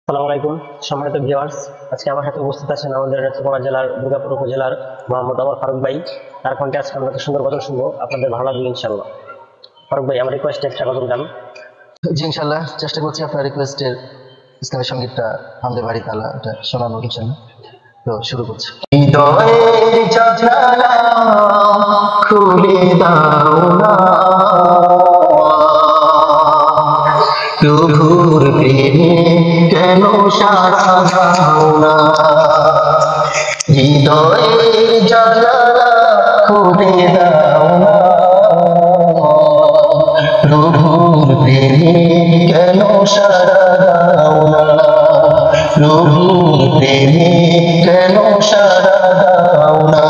আসসালামু আলাইকুম সম্মানিত ভিউয়ার্স। আজকে আমার সাথে উপস্থিত আছেন আমাদের নেত্রকোনা জেলার দুর্গাপুর উপজেলার মোহাম্মদ আমার ফারুক ভাই। তার কণ্ঠে আজকে আমরা একটা সুন্দর গজল শুনবো, আপনাদের ভালো লাগবে ইনশাল্লাহ। ফারুক ভাই, আমার রিকোয়েস্ট একটা গজল গান। জি ইনশাল্লাহ চেষ্টা করছি আপনার রিকোয়েস্টের ইসলামী সঙ্গীতটা আমাদের বাড়ি তালা এটা শোনানোর ইনশাল্লাহ। তো শুরু করছি। হৃদয়ের জানালা খুলে দাও না, প্রভুর প্রেমে কেন সাড়া দাও না। হৃদয়ের জানালা খুলে দাও না, প্রভুর প্রেমে কেন সাড়া দাও না, প্রভুর প্রেমে কেন সাড়া দাও না।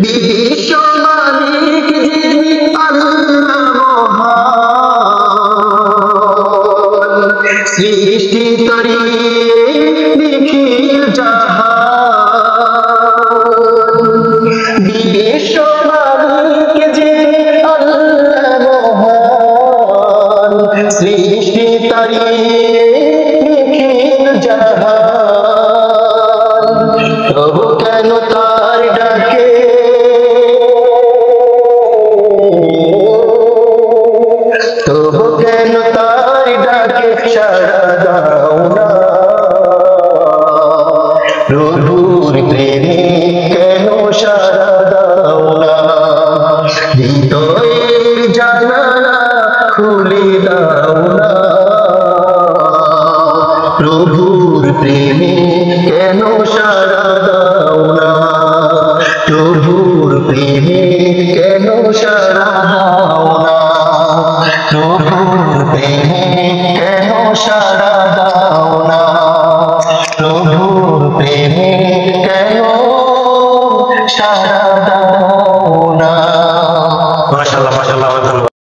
বিশ্ব মালিক যিনি আল্লাহ মহান, সৃষ্টি তরি নিখিল জাহান। বিশ্ব মালিক যিনি আল্লাহ মহান, সৃষ্টি তরি নিখিল জাহান। প্রভু কেন তার ডাকে, তবু কেন তার ডাকে সাড়া দাও না, প্রভুর প্রেমে কেন সাড়া দাও না। হৃদয়ের জানালা খুলে দাও না, প্রভুর প্রেমে কেন সাড়া দাও না, প্রভুর প্রেমে কেন সাড়া দাও না, প্রভুর প্রেমে কেন সাড়া দাও না, প্রভুর